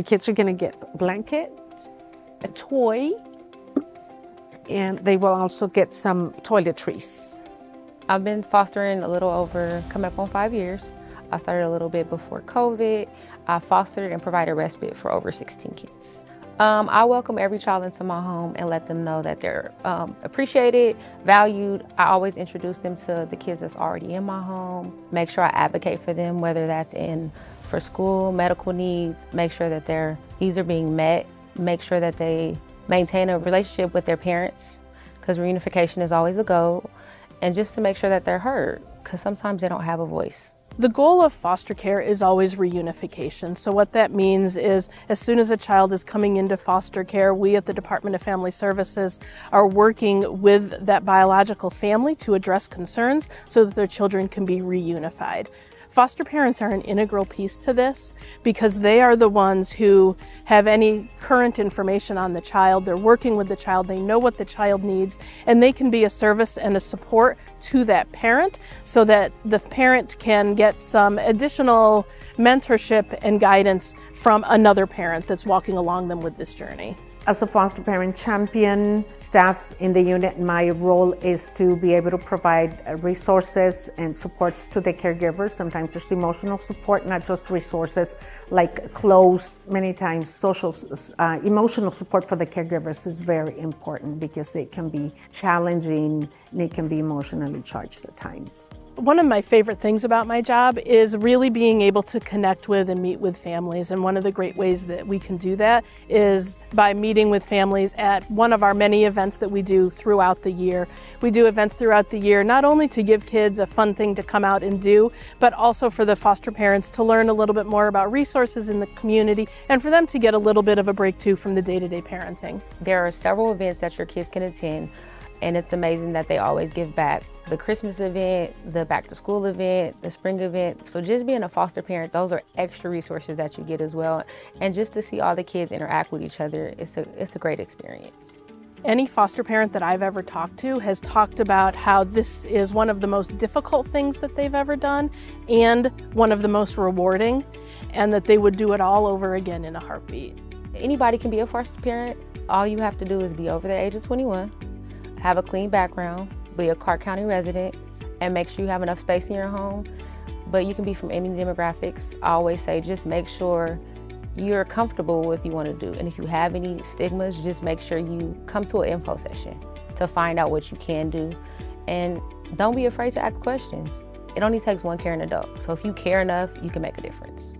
The kids are going to get a blanket, a toy, and they will also get some toiletries. I've been fostering a little over, coming up on 5 years. I started a little bit before COVID. I fostered and provided respite for over 16 kids. I welcome every child into my home and let them know that they're appreciated, valued. I always introduce them to the kids that's already in my home. Make sure I advocate for them, whether that's for school, medical needs, make sure that their needs are being met, make sure that they maintain a relationship with their parents, because reunification is always a goal, and just to make sure that they're heard, because sometimes they don't have a voice. The goal of foster care is always reunification. So what that means is as soon as a child is coming into foster care, we at the Department of Family Services are working with that biological family to address concerns so that their children can be reunified. Foster parents are an integral piece to this because they are the ones who have any current information on the child. They're working with the child, they know what the child needs, and they can be a service and a support to that parent so that the parent can get some additional mentorship and guidance from another parent that's walking along them with this journey. As a foster parent champion staff in the unit, my role is to be able to provide resources and supports to the caregivers. Sometimes there's emotional support, not just resources like clothes. Many times emotional support for the caregivers is very important because it can be challenging and it can be emotionally charged at times. One of my favorite things about my job is really being able to connect with and meet with families, and one of the great ways that we can do that is by meeting with families at one of our many events that we do throughout the year. We do events throughout the year not only to give kids a fun thing to come out and do, but also for the foster parents to learn a little bit more about resources in the community and for them to get a little bit of a break too from the day-to-day parenting. There are several events that your kids can attend, and it's amazing that they always give back. The Christmas event, the back to school event, the spring event. So just being a foster parent, those are extra resources that you get as well. And just to see all the kids interact with each other, it's a great experience. Any foster parent that I've ever talked to has talked about how this is one of the most difficult things that they've ever done and one of the most rewarding, and that they would do it all over again in a heartbeat. Anybody can be a foster parent. All you have to do is be over the age of 21, have a clean background, be a Clark County resident, and make sure you have enough space in your home. But you can be from any demographics. I always say just make sure you're comfortable with what you want to do. And if you have any stigmas, just make sure you come to an info session to find out what you can do. And don't be afraid to ask questions. It only takes one caring adult. So if you care enough, you can make a difference.